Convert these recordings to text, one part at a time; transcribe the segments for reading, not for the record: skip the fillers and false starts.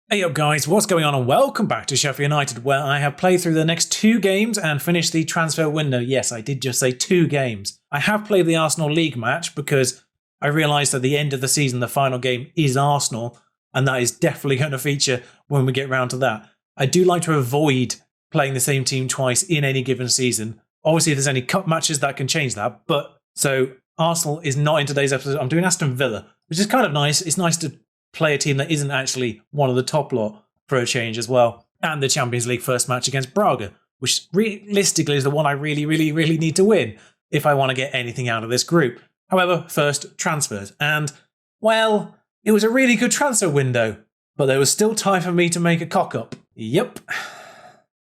Hey up guys, what's going on and welcome back to Sheffield United, where I have played through the next 2 games and finished the transfer window. Yes, I did just say 2 games. I have played the Arsenal League match because I realised at the end of the season the final game is Arsenal, and that is definitely going to feature when we get round to that. I do like to avoid playing the same team twice in any given season. Obviously if there's any cup matches that can change that, but so Arsenal is not in today's episode. I'm doing Aston Villa, which is kind of nice. It's nice to play a team that isn't actually one of the top lot for a change as well. And the Champions League first match against Braga, which realistically is the one I really need to win if I want to get anything out of this group. However, first, transfers. And, well, it was a really good transfer window, but there was still time for me to make a cock-up. Yep.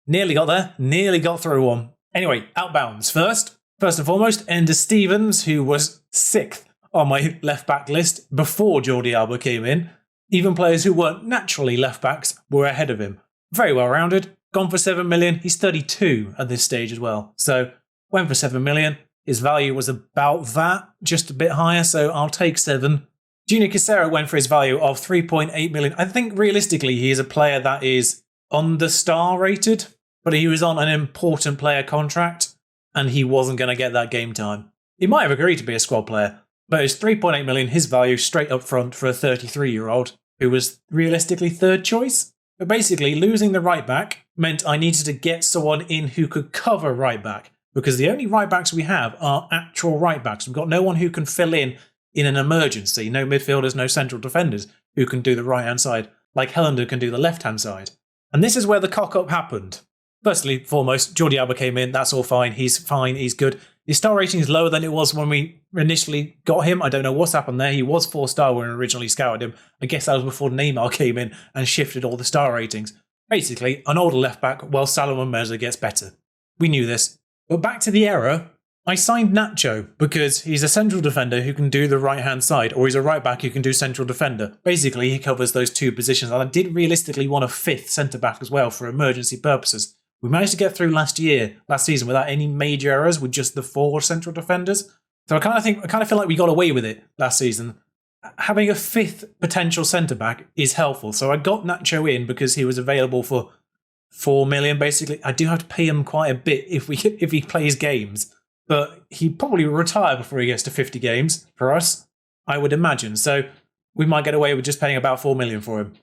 Nearly got there. Nearly got through one. Anyway, outbounds. First and foremost, Ender Stevens, who was 6th on my left-back list before Jordi Alba came in. Even players who weren't naturally left-backs were ahead of him. Very well-rounded. Gone for 7 million. He's 32 at this stage as well. So, went for 7 million. His value was about that, just a bit higher, so I'll take 7. Junior Cicero went for his value of 3.8 million. I think realistically he is a player that is under-star rated, but he was on an important player contract, and he wasn't going to get that game time. He might have agreed to be a squad player, but it's 3.8 million, his value straight up front for a 33-year-old who was realistically 3rd choice. But basically, losing the right back meant I needed to get someone in who could cover right back, because the only right backs we have are actual right backs. We've got no one who can fill in an emergency, no midfielders, no central defenders who can do the right-hand side, like Helander can do the left-hand side. And this is where the cock-up happened. Firstly, foremost, Jordi Alba came in, that's all fine, he's good. His star rating is lower than it was when we initially got him. I don't know what's happened there. He was 4-star when we originally scouted him. I guess that was before Neymar came in and shifted all the star ratings. Basically, an older left-back while Salomon Meza gets better. We knew this. But back to the error, I signed Nacho because he's a central defender who can do the right-hand side, or he's a right-back who can do central defender. Basically, he covers those 2 positions, and I did realistically want a 5th centre-back as well for emergency purposes. We managed to get through last season, without any major errors with just the 4 central defenders. So I kind of feel like we got away with it last season. Having a 5th potential centre-back is helpful. So I got Nacho in because he was available for 4 million, basically. I do have to pay him quite a bit if he plays games, but he probably will retire before he gets to 50 games for us, I would imagine. So we might get away with just paying about 4 million for him.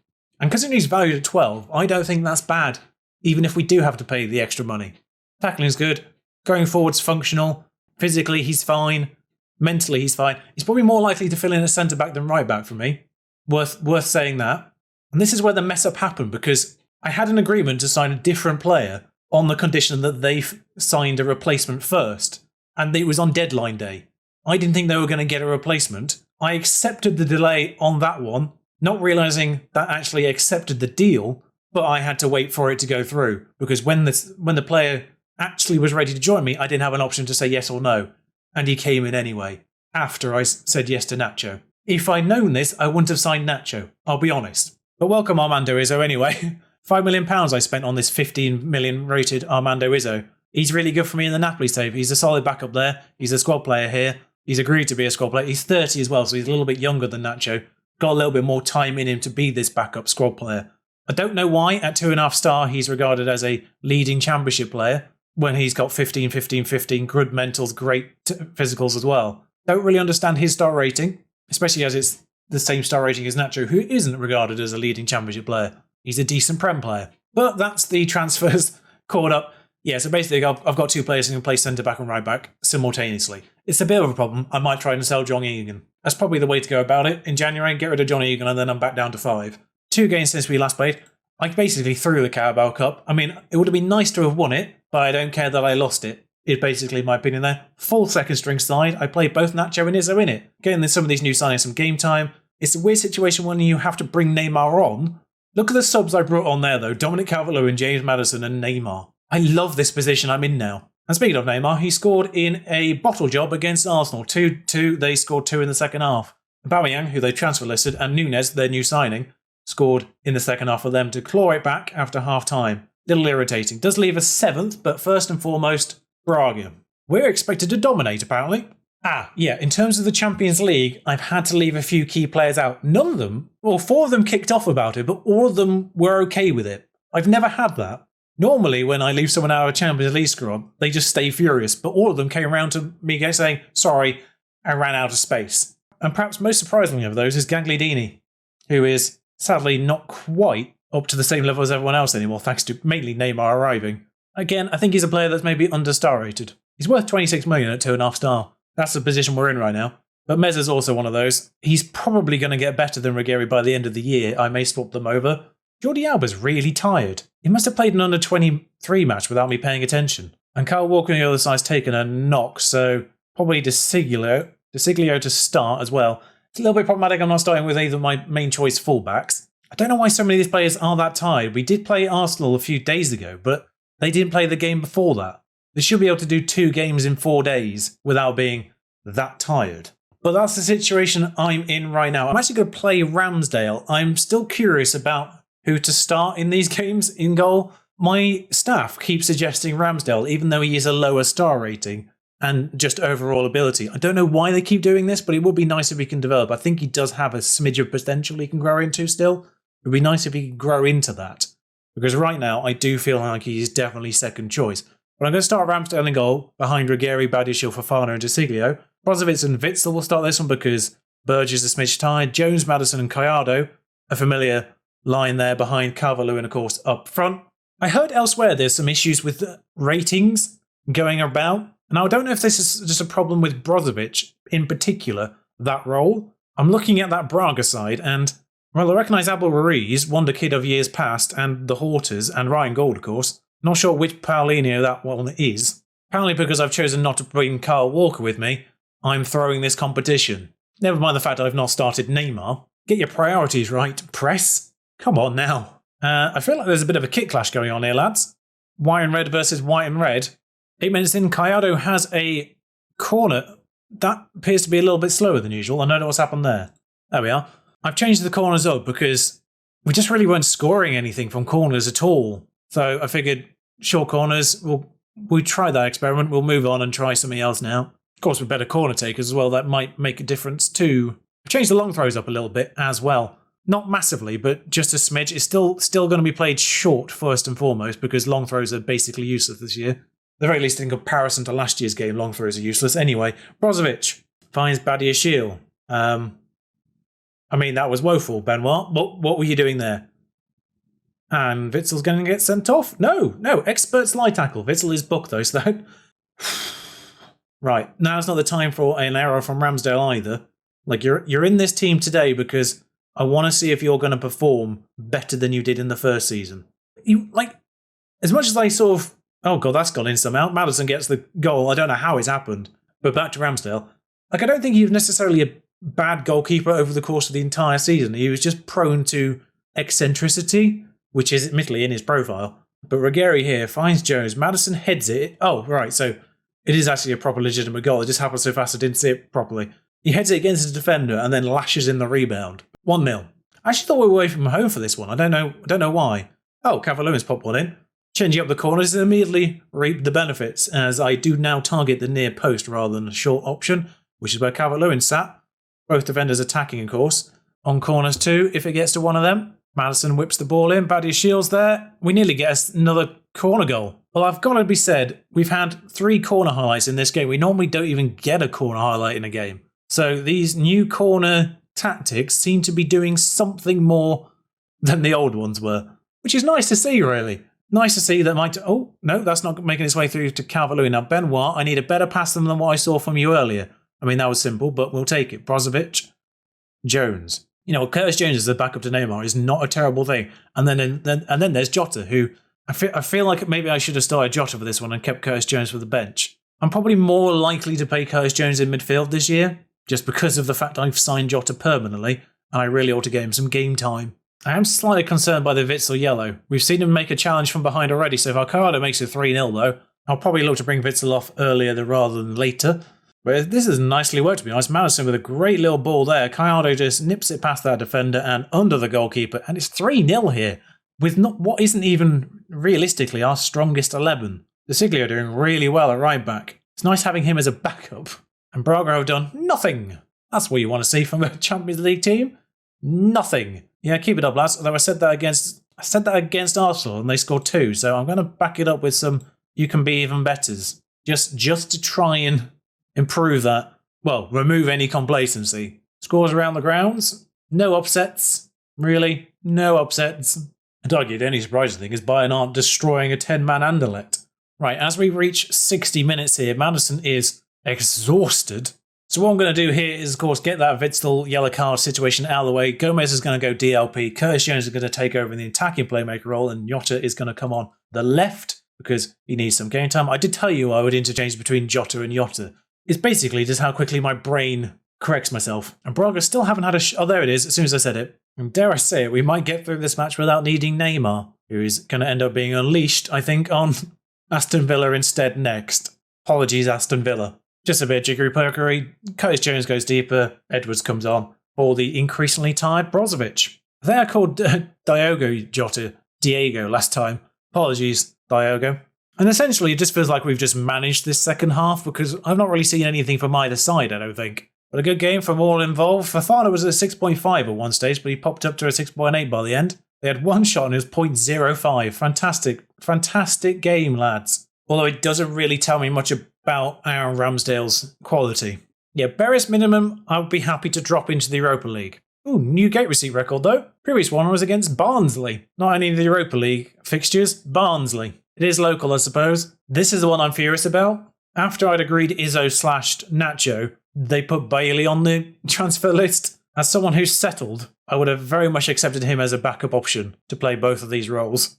And considering he's valued at 12, I don't think that's bad, even if we do have to pay the extra money. Tackling's good. Going forward's functional. Physically, he's fine. Mentally, he's fine. He's probably more likely to fill in a centre-back than right-back for me. Worth saying that. And this is where the mess-up happened, because I had an agreement to sign a different player on the condition that they signed a replacement first. And it was on deadline day. I didn't think they were going to get a replacement. I accepted the delay on that one, not realising that actually accepted the deal, but I had to wait for it to go through, because when the player actually was ready to join me, I didn't have an option to say yes or no, and he came in anyway, after I said yes to Nacho. If I'd known this, I wouldn't have signed Nacho, I'll be honest. But welcome Armando Izzo anyway. £5 million I spent on this 15 million rated Armando Izzo. He's really good for me in the Napoli save. He's a solid backup there. He's a squad player here. He's agreed to be a squad player. He's 30 as well, so he's a little bit younger than Nacho. Got a little bit more time in him to be this backup squad player. I don't know why at 2.5 star he's regarded as a leading championship player when he's got 15, 15, 15, good mentals, great physicals as well. Don't really understand his star rating, especially as it's the same star rating as Nacho, who isn't regarded as a leading championship player. He's a decent Prem player. But that's the transfers caught up. Yeah, so basically I've got 2 players who can play centre-back and right-back simultaneously. It's a bit of a problem. I might try and sell John Egan. That's probably the way to go about it. In January, get rid of John Egan and then I'm back down to 5. 2 games since we last played. I basically threw the Carabao Cup. I mean, it would have been nice to have won it, but I don't care that I lost it. Is basically my opinion there. Full second string side. I played both Nacho and Izzo in it. Getting some of these new signings some game time. It's a weird situation when you have to bring Neymar on. Look at the subs I brought on there though. Dominic Calvert-Lewin, James Maddison and Neymar. I love this position I'm in now. And speaking of Neymar, he scored in a bottle job against Arsenal. 2-2, they scored 2 in the second half. Aubameyang, who they transfer listed, and Nunez, their new signing, scored in the second half for them to claw it back after half-time. Little irritating. Does leave us 7th, but first and foremost, Braga. We're expected to dominate, apparently. Yeah, in terms of the Champions League, I've had to leave a few key players out. None of them, well, 4 of them kicked off about it, but all of them were okay with it. I've never had that. Normally, when I leave someone out of a Champions League squad, they just stay furious, but all of them came around to me saying, sorry, I ran out of space. And perhaps most surprisingly of those is Gagliardini, who is sadly not quite up to the same level as everyone else anymore, thanks to mainly Neymar arriving. Again, I think he's a player that's maybe understar rated. He's worth 26 million at 2.5 star. That's the position we're in right now. But Mez is also one of those. He's probably going to get better than Ruggeri by the end of the year. I may swap them over. Jordi Alba's really tired. He must have played an under 23 match without me paying attention. And Kyle Walker on the other side's taken a knock, so probably De Siglio to start as well. It's a little bit problematic. I'm not starting with either of my main choice fullbacks. I don't know why so many of these players are that tired. We did play Arsenal a few days ago, but they didn't play the game before that. They should be able to do 2 games in 4 days without being that tired. But that's the situation I'm in right now. I'm actually going to play Ramsdale. I'm still curious about who to start in these games in goal. My staff keep suggesting Ramsdale, even though he is a lower star rating and just overall ability. I don't know why they keep doing this, but it would be nice if he can develop. I think he does have a smidge of potential he can grow into still. It would be nice if he could grow into that. Because right now, I do feel like he's definitely second choice. But I'm going to start Ramsdale in goal, behind Ruggeri, Badiashile, Fofana and De Siglio. Brozovic and Witsel will start this one because Burge is a smidge tired. Jones, Maddison and Gallardo, a familiar line there behind Calvert-Lewin, of course, up front. I heard elsewhere there's some issues with ratings going about. Now, I don't know if this is just a problem with Brozovic in particular, that role. I'm looking at that Braga side and, well, I recognise Abel Ruiz, wonder kid of years past, and the Horters, and Ryan Gold, of course. Not sure which Paulinho that one is. Apparently because I've chosen not to bring Kyle Walker with me, I'm throwing this competition. Never mind the fact I've not started Neymar. Get your priorities right, press. Come on now. I feel like there's a bit of a kit clash going on here, lads. White and red versus white and red. 8 minutes in, Gallardo has a corner. That appears to be a little bit slower than usual. I don't know what's happened there. There we are. I've changed the corners up because we just really weren't scoring anything from corners at all. So I figured short corners, we'll try that experiment. We'll move on and try something else now. Of course, with better corner takers as well, that might make a difference too. I've changed the long throws up a little bit as well. Not massively, but just a smidge. It's still going to be played short first and foremost because long throws are basically useless this year. At the very least, in comparison to last year's game, long throws are useless. Anyway, Brozovic finds Badiashile. I mean, that was woeful, Benoit. What were you doing there? And Witzel's going to get sent off? No, expert slide tackle. Witzel is booked though, so that... Right, now's not the time for an error from Ramsdale either. Like, you're in this team today because I want to see if you're going to perform better than you did in the first season. You, like, as much as I sort of... Oh god, that's gone in somehow. Maddison gets the goal. I don't know how it's happened. But back to Ramsdale. Like, I don't think he was necessarily a bad goalkeeper over the course of the entire season. He was just prone to eccentricity, which is admittedly in his profile. But Ruggeri here finds Jones. Maddison heads it. Oh, right, so it is actually a proper legitimate goal. It just happened so fast I didn't see it properly. He heads it against the defender and then lashes in the rebound. 1-0. I actually thought we were away from home for this one. I don't know why. Oh, Calvert-Lewin's popped one in. Changing up the corners and immediately reap the benefits, as I do now target the near post rather than a short option, which is where Calvert-Lewin sat. Both defenders attacking, of course. On corners too, if it gets to one of them. Maddison whips the ball in. Badiashile's there. We nearly get another corner goal. Well, I've got to be said, we've had 3 corner highlights in this game. We normally don't even get a corner highlight in a game. So these new corner tactics seem to be doing something more than the old ones were, which is nice to see, really. Nice to see that oh, no, that's not making its way through to Calvert-Lewin. Now, Benoit, I need a better pass than what I saw from you earlier. I mean, that was simple, but we'll take it. Brozovic, Jones. You know, Curtis Jones as the backup to Neymar is not a terrible thing. And then there's Jota, who I feel like maybe I should have started Jota for this one and kept Curtis Jones for the bench. I'm probably more likely to play Curtis Jones in midfield this year, just because of the fact I've signed Jota permanently, and I really ought to get him some game time. I am slightly concerned by the Witsel yellow. We've seen him make a challenge from behind already, so if Alcado makes it 3-0 though, I'll probably look to bring Witsel off earlier rather than later. But this is nicely worked, to be honest. Maddison with a great little ball there. Gallardo just nips it past that defender and under the goalkeeper, and it's 3-0 here, with what isn't even realistically our strongest 11. De Siglio doing really well at right back. It's nice having him as a backup. And Braga have done nothing. That's what you want to see from a Champions League team. Nothing. Yeah, keep it up, lads. Although I said that against Arsenal and they scored 2, so I'm going to back it up with some you can be even betters. Just to try and improve that. Well, remove any complacency. Scores around the grounds. No upsets. Really, no upsets. I'd argue the only surprising thing is Bayern aren't destroying a 10-man Anderlecht. Right, as we reach 60 minutes here, Madison is exhausted. So what I'm going to do here is, of course, get that Witsel yellow card situation out of the way. Gomez is going to go DLP. Curtis Jones is going to take over in the attacking playmaker role, and Jota is going to come on the left because he needs some game time. I did tell you I would interchange between Jota and Jota. It's basically just how quickly my brain corrects myself. And Braga still haven't had a oh, there it is, as soon as I said it. And dare I say it, we might get through this match without needing Neymar, who is going to end up being unleashed, I think, on Aston Villa instead next. Apologies, Aston Villa. Just a bit of jiggery-pokery. Curtis Jones goes deeper. Edwards comes on for the increasingly tired Brozovic. I think I called Diego last time. Apologies, Diogo. And essentially, it just feels like we've just managed this second half because I've not really seen anything from either side, I don't think. But a good game from all involved. Fofana was a 6.5 at one stage, but he popped up to a 6.8 by the end. They had one shot and it was 0.05. Fantastic game, lads. Although it doesn't really tell me much about Aaron Ramsdale's quality. Yeah, barest minimum, I would be happy to drop into the Europa League. Ooh, new gate receipt record though. Previous one was against Barnsley. Not any of the Europa League fixtures, Barnsley. It is local, I suppose. This is the one I'm furious about. After I'd agreed Izzo slashed Nacho, they put Bailey on the transfer list. As someone who's settled, I would have very much accepted him as a backup option to play both of these roles.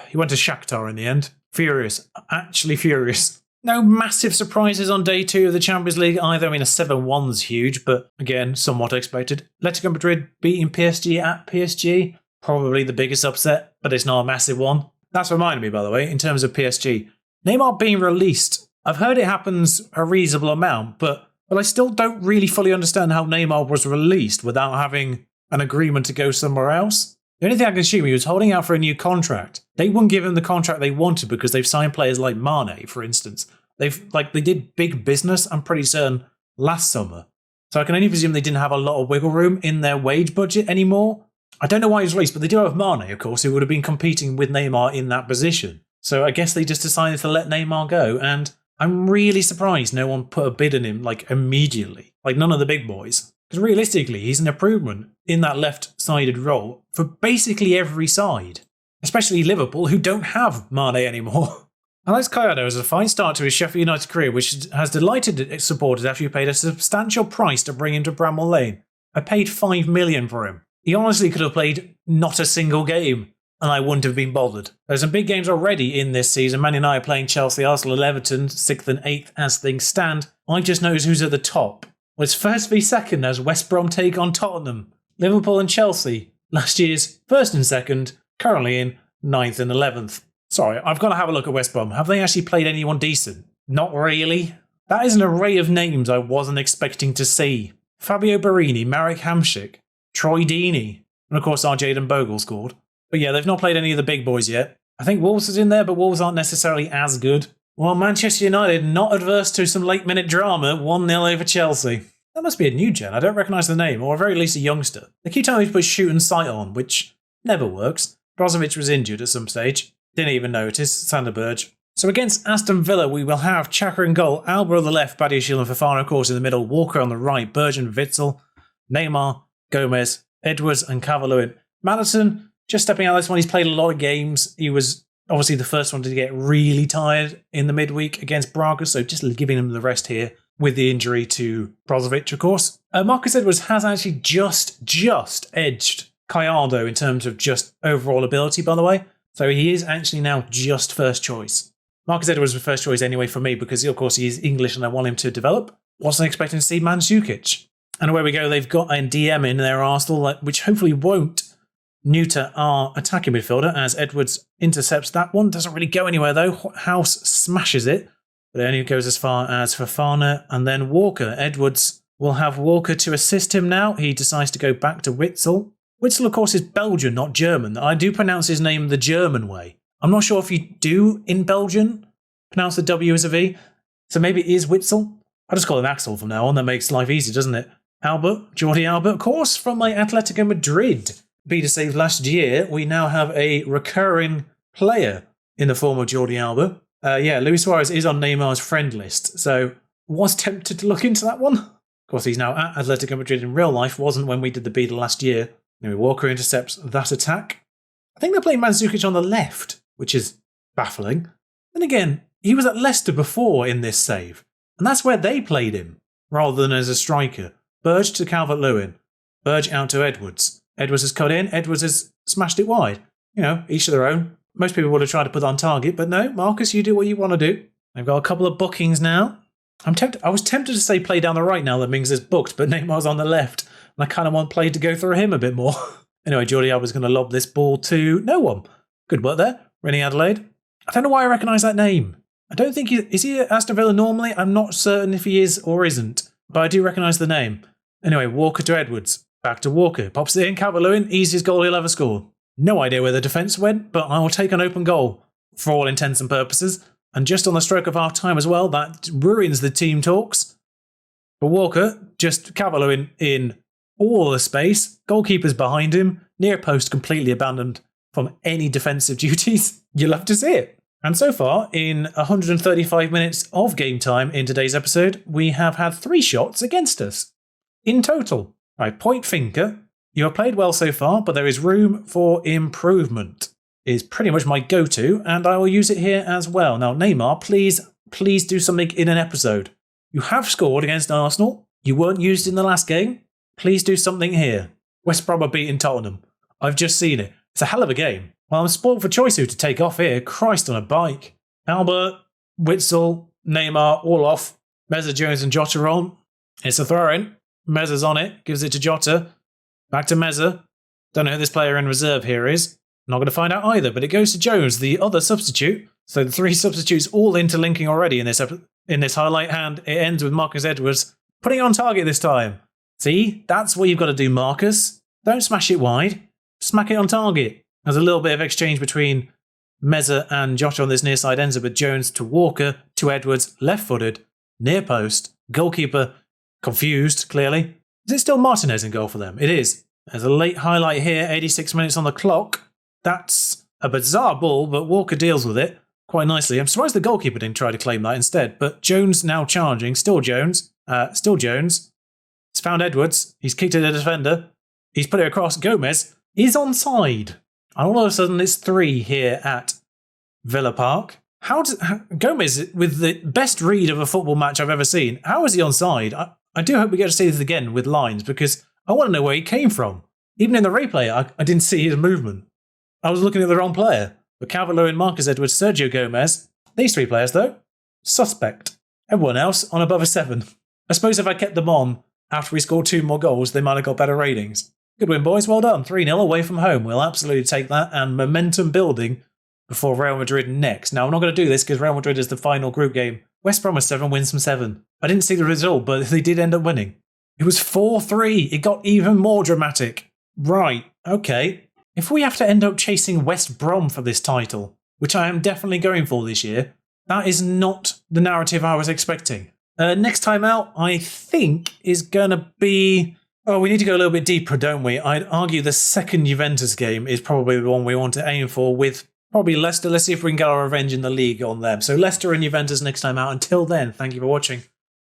He went to Shakhtar in the end. Furious. Actually furious. No massive surprises on day 2 of the Champions League either. I mean, a 7-1's huge, but again, somewhat expected. Atletico Madrid beating PSG at PSG. Probably the biggest upset, but it's not a massive one. That's reminded me, by the way, in terms of PSG. Neymar being released. I've heard it happens a reasonable amount, but I still don't really fully understand how Neymar was released without having an agreement to go somewhere else. The only thing I can assume, he was holding out for a new contract. They wouldn't give him the contract they wanted because they've signed players like Mane, for instance. They did big business, I'm pretty certain, last summer. So I can only presume they didn't have a lot of wiggle room in their wage budget anymore. I don't know why he was released, but they do have Mane, of course, who would have been competing with Neymar in that position. So I guess they just decided to let Neymar go, and I'm really surprised no one put a bid on him, immediately. None of the big boys. Because realistically, he's an improvement in that left-sided role for basically every side. Especially Liverpool, who don't have Mane anymore. Alex Gallardo has a fine start to his Sheffield United career, which has delighted its supporters after he paid a substantial price to bring him to Bramall Lane. I paid $5 million for him. He honestly could have played not a single game, and I wouldn't have been bothered. There's some big games already in this season. Man United playing Chelsea, Arsenal and Everton, 6th and 8th as things stand. I just noticed who's at the top. Well, it's first v second as West Brom take on Tottenham. Liverpool and Chelsea, last year's 1st and 2nd, currently in 9th and 11th. Sorry, I've got to have a look at West Brom. Have they actually played anyone decent? Not really. That is an array of names I wasn't expecting to see. Fabio Barini, Marek Hamšík, Troy Deeney, and of course our Jadon Bogle scored. But yeah, they've not played any of the big boys yet. I think Wolves is in there, but Wolves aren't necessarily as good. Well, Manchester United, not adverse to some late-minute drama, 1-0 over Chelsea. That must be a new gen. I don't recognise the name, or at very least a youngster. They keep telling me to put shoot and sight on, which never works. Brozovic was injured at some stage. Didn't even notice. Sander Berge. So against Aston Villa, we will have Xhaka in goal, Alba on the left, Badiashile and Fofana, of course, in the middle, Walker on the right, Berge and Witsel, Neymar, Gomez, Edwards and Calvert-Lewin. Maddison, just stepping out of this one, he's played a lot of games. He was obviously the first one to get really tired in the midweek against Braga, so just giving him the rest here with the injury to Brozovic, of course. Marcus Edwards has actually just edged Gallardo in terms of just overall ability, by the way. So he is actually now just first choice. Marcus Edwards was first choice anyway for me because, of course, he is English and I want him to develop. Wasn't expecting to see Mandzukic. And away we go. They've got a DM in their Arsenal, which hopefully won't neuter our attacking midfielder as Edwards intercepts that one. Doesn't really go anywhere though. House smashes it, but it only goes as far as Fofana and then Walker. Edwards will have Walker to assist him now. He decides to go back to Witsel. Witsel, of course, is Belgian, not German. I do pronounce his name the German way. I'm not sure if you do in Belgian pronounce the W as a V, so maybe it is Witsel. I'll just call him Axel from now on. That makes life easy, doesn't it? Albert, Jordi Albert, of course, from my Atletico Madrid beta save last year. We now have a recurring player in the form of Jordi Albert. Yeah, Luis Suarez is on Neymar's friend list, so was tempted to look into that one. Of course, he's now at Atletico Madrid in real life, wasn't when we did the beta last year. Anyway, Walker intercepts that attack. I think they're playing AmazingChi on the left, which is baffling. Then again, he was at Leicester before in this save, and that's where they played him, rather than as a striker. Burge to Calvert-Lewin. Burge out to Edwards. Edwards has cut in. Edwards has smashed it wide. You know, each to their own. Most people would have tried to put on target, but no, Marcus, you do what you want to do. I've got a couple of bookings now. I was tempted to say play down the right now that Mings is booked, but Neymar's on the left, and I kind of want play to go through him a bit more. Anyway, Jordi Alba's going to lob this ball to no one. Good work there. Rennie Adelaide. I don't know why I recognise that name. I don't think is he at Aston Villa normally? I'm not certain if he is or isn't, but I do recognise the name. Anyway, Walker to Edwards. Back to Walker. Pops it in. Calvert-Lewin. Easiest goal he'll ever score. No idea where the defence went, but I will take an open goal for all intents and purposes. And just on the stroke of half time as well, that ruins the team talks. But Walker, just Calvert-Lewin in all the space. Goalkeeper's behind him. Near post completely abandoned from any defensive duties. You'll have to see it. And so far, in 135 minutes of game time in today's episode, we have had 3 shots against us. In total. Right, point finger. You have played well so far, but there is room for improvement. Is pretty much my go-to, and I will use it here as well. Now, Neymar, please do something in an episode. You have scored against Arsenal. You weren't used in the last game. Please do something here. West Brom are beating Tottenham. I've just seen it. It's a hell of a game. Well, I'm spoiled for choice who to take off here. Christ on a bike. Albert, Witsel, Neymar, all off. Meza, Jones and Jota are on. It's a throw-in. Meza's on it. Gives it to Jota. Back to Meza. Don't know who this player in reserve here is. Not going to find out either, but it goes to Jones, the other substitute. So the 3 substitutes all interlinking already in this highlight, and it ends with Marcus Edwards putting it on target this time. See? That's what you've got to do, Marcus. Don't smash it wide. Smack it on target. There's a little bit of exchange between Meza and Jota on this near side. Ends up with Jones to Walker, to Edwards, left-footed, near post. Goalkeeper confused, clearly. Is it still Martinez in goal for them? It is. There's a late highlight here, 86 minutes on the clock. That's a bizarre ball, but Walker deals with it quite nicely. I'm surprised the goalkeeper didn't try to claim that instead, but Jones now charging. Still Jones. He's found Edwards. He's kicked it at a defender. He's put it across. Gomez is onside. And all of a sudden, it's 3 here at Villa Park. Gomez, with the best read of a football match I've ever seen, how is he onside? I do hope we get to see this again with lines, because I want to know where he came from. Even in the replay, I didn't see his movement. I was looking at the wrong player. But Calvert-Lewin, Marcus Edwards, Sergio Gomez. These 3 players, though, suspect. Everyone else on above a 7. I suppose if I kept them on after we scored 2 more goals, they might have got better ratings. Good win, boys. Well done. 3-0 away from home. We'll absolutely take that, and momentum building before Real Madrid next. Now, I'm not going to do this because Real Madrid is the final group game. West Brom was 7 wins from 7. I didn't see the result, but they did end up winning. It was 4-3. It got even more dramatic. Right. Okay. If we have to end up chasing West Brom for this title, which I am definitely going for this year, that is not the narrative I was expecting. Next time out, I think, is going to be... Oh, we need to go a little bit deeper, don't we? I'd argue the second Juventus game is probably the one we want to aim for, with probably Leicester. Let's see if we can get our revenge in the league on them. So Leicester and Juventus next time out. Until then, thank you for watching.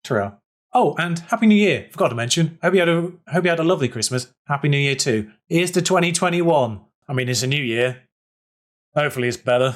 Ta-ra. Oh, and Happy New Year. Forgot to mention. Hope you had a lovely Christmas. Happy New Year too. Here's to 2021. I mean, it's a new year. Hopefully it's better.